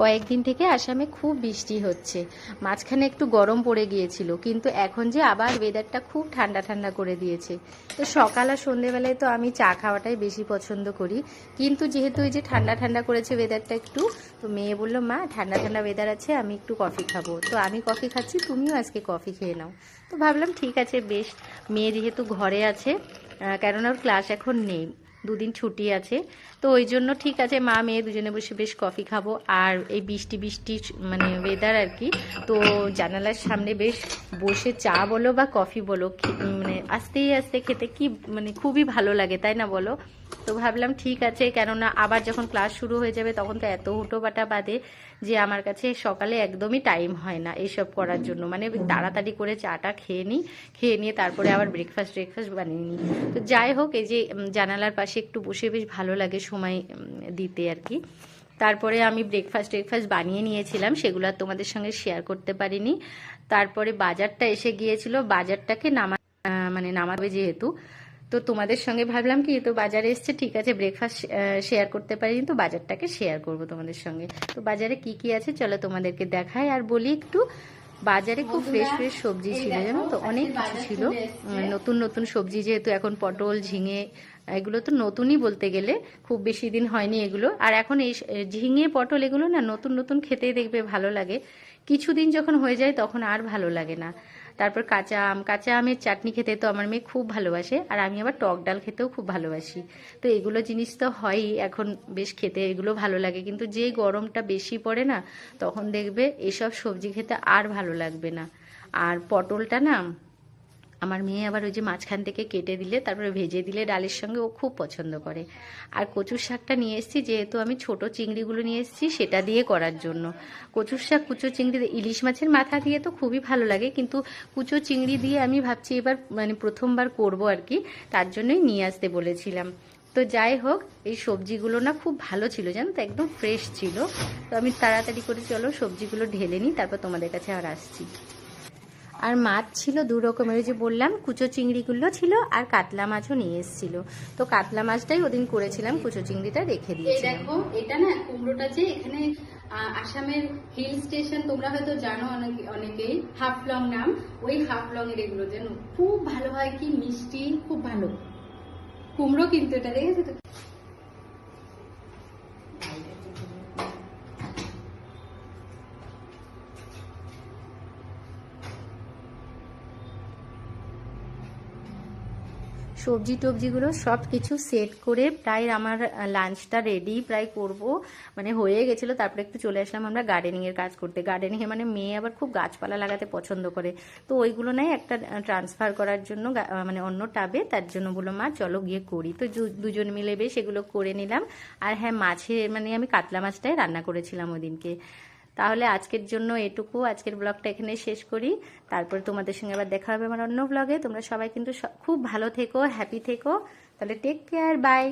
কয়েকদিন থেকে আসামে খুব বৃষ্টি হচ্ছে, মাঝখানে একটু গরম পড়ে গিয়েছিল, কিন্তু এখন যে আবার ওয়েদারটা খুব ঠান্ডা ঠান্ডা করে দিয়েছে। তো সকাল আর সন্ধেবেলায় তো আমি চা খাওয়াটাই বেশি পছন্দ করি, কিন্তু যেহেতু এই যে ঠান্ডা ঠান্ডা করেছে ওয়েদারটা একটু, তো মেয়ে বললো মা ঠান্ডা ঠান্ডা ওয়েদার আছে, আমি একটু কফি খাবো। তো আমি কফি খাচ্ছি, তুমিও আজকে কফি খেয়ে নাও। তো ভাবলাম ঠিক আছে, বেশ, মেয়ে যেহেতু ঘরে আছে, কেননা ওর ক্লাস এখন নেই, দুদিন ছুটি আছে, তো ওই জন্য ঠিক আছে মা মেয়ে দুজনে বসে বেশ কফি খাবো। আর এই বৃষ্টি বৃষ্টি মানে ওয়েদার আর কি, তো জানালার সামনে বেশ বসে চা বলো বা কফি বলো মানে আস্তে আস্তে খেতে কি মানে খুবই ভালো লাগে, তাই না বলো? তো ভাবলাম ঠিক আছে, কেননা আবার যখন ক্লাস শুরু হয়ে যাবে তখন তো এত হুটোপাটা বাদে যে আমার কাছে সকালে একদমই টাইম হয় না এইসব করার জন্য, মানে তাড়াতাড়ি করে চাটা খেয়ে নিই, খেয়ে নিয়ে তারপরে আবার ব্রেকফাস্ট বানিয়ে নিই। তো যাই হোক, এই যে জানালার পাশে একটু বসে বেশ ভালো লাগে সময় দিতে আর কি। তারপরে আমি ব্রেকফাস্ট বানিয়ে নিয়েছিলাম, সেগুলো আর তোমাদের সঙ্গে শেয়ার করতে পারিনি। তারপরে বাজারটা এসে গিয়েছিল, বাজারটাকে নামাবে যেহেতু, তো তোমাদের সঙ্গে ভাবলাম কি, তো বাজারে এসছে ঠিক আছে, ব্রেকফাস্ট শেয়ার করতে পারিনি, তো বাজারটাকে শেয়ার করব তোমাদের সঙ্গে। তো বাজারে কি কি আছে চলো তোমাদেরকে দেখাই আর বলি একটু। বাজারে খুব ফ্রেশ ফ্রেশ সবজি ছিল, জানো তো, অনেক কিছু ছিল, নতুন নতুন সবজি, যেহেতু এখন পটল ঝিঙে এগুলো তো নতুনই বলতে গেলে, খুব বেশি দিন হয়নি এগুলো। আর এখন এই ঝিঙে পটল এগুলো না নতুন নতুন খেতেই দেখবে ভালো লাগে, কিছুদিন যখন হয়ে যায় তখন আর ভালো লাগে না। তারপর কাঁচা আমের চাটনি খেতে তো আমার মেয়ে খুব ভালোবাসে, আর আমি আবার টক ডাল খেতেও খুব ভালোবাসি। তো এগুলো জিনিস তো হয়ই এখন, বেশ খেতে এগুলো ভালো লাগে, কিন্তু যে গরমটা বেশি পড়ে না, তখন দেখবে এসব সবজি খেতে আর ভালো লাগবে না। আর পটলটা না আমার মেয়ে আবার ওই যে মাঝখান থেকে কেটে দিলে তারপরে ভেজে দিলে ডালের সঙ্গে ও খুব পছন্দ করে। আর কচুর শাকটা নিয়ে এসেছি, যেহেতু আমি ছোট চিংড়িগুলো নিয়ে এসেছি সেটা দিয়ে করার জন্য। কচুর শাক কুচো চিংড়ি, ইলিশ মাছের মাথা দিয়ে তো খুবই ভালো লাগে, কিন্তু কুচো চিংড়ি দিয়ে আমি ভাবছি এবার মানে প্রথমবার করব আর কি, তার জন্যই নিয়ে আসতে বলেছিলাম। তো যাই হোক, এই সবজিগুলো না খুব ভালো ছিল, জানো তো, একদম ফ্রেশ ছিল। তো আমি তাড়াতাড়ি করে চলো সবজিগুলো ঢেলে নিই, তারপর তোমাদের কাছে আর আসছি। আর মাছ ছিল দু রকমের, ওই যে বললাম কুচো চিংড়িগুলো ছিল, আর কাতলা মাছও নিয়ে এসেছিল। তো কাতলা মাছটাই ওদিন করেছিলাম, কুচো চিংড়িটা রেখে দিয়েছিলাম। দেখো এটা না কুমড়োটা, যে এখানে আসামের হিল স্টেশন তোমরা হয়তো জানো অনেকেই, হাফলং নাম, ওই হাফলং এর এগুলো যেন খুব ভালো হয়, কি মিষ্টি, খুব ভালো কুমড়ো, কিন্তু এটা দেখেছো তো। সবজি টবজিগুলো সব কিছু সেট করে প্রায় আমার লাঞ্চটা রেডি প্রায় করব, মানে হয়ে গেছিলো। তারপরে একটু চলে আসলাম আমরা গার্ডেনিংয়ের কাজ করতে। গার্ডেনিংয়ে মানে মেয়ে আবার খুব গাছপালা লাগাতে পছন্দ করে, তো ওইগুলো নাই একটা ট্রান্সফার করার জন্য মানে অন্য টাবে, তার জন্য বললো মা চলো গিয়ে করি। তো দুজন মিলে বেশ এগুলো করে নিলাম। আর হ্যাঁ, মানে আমি কাতলা মাছটাই রান্না করেছিলাম ওদিনকে। তাহলে আজকের জন্য এটুকু, আজকের ব্লগটা এখানে শেষ করি। তারপরে তোমাদের সঙ্গে আবার দেখা হবে আমার অন্য ব্লগে। তোমরা সবাই কিন্তু খুব ভালো থেকো, হ্যাপি থেকো। তাহলে টেক কেয়ার, বাই।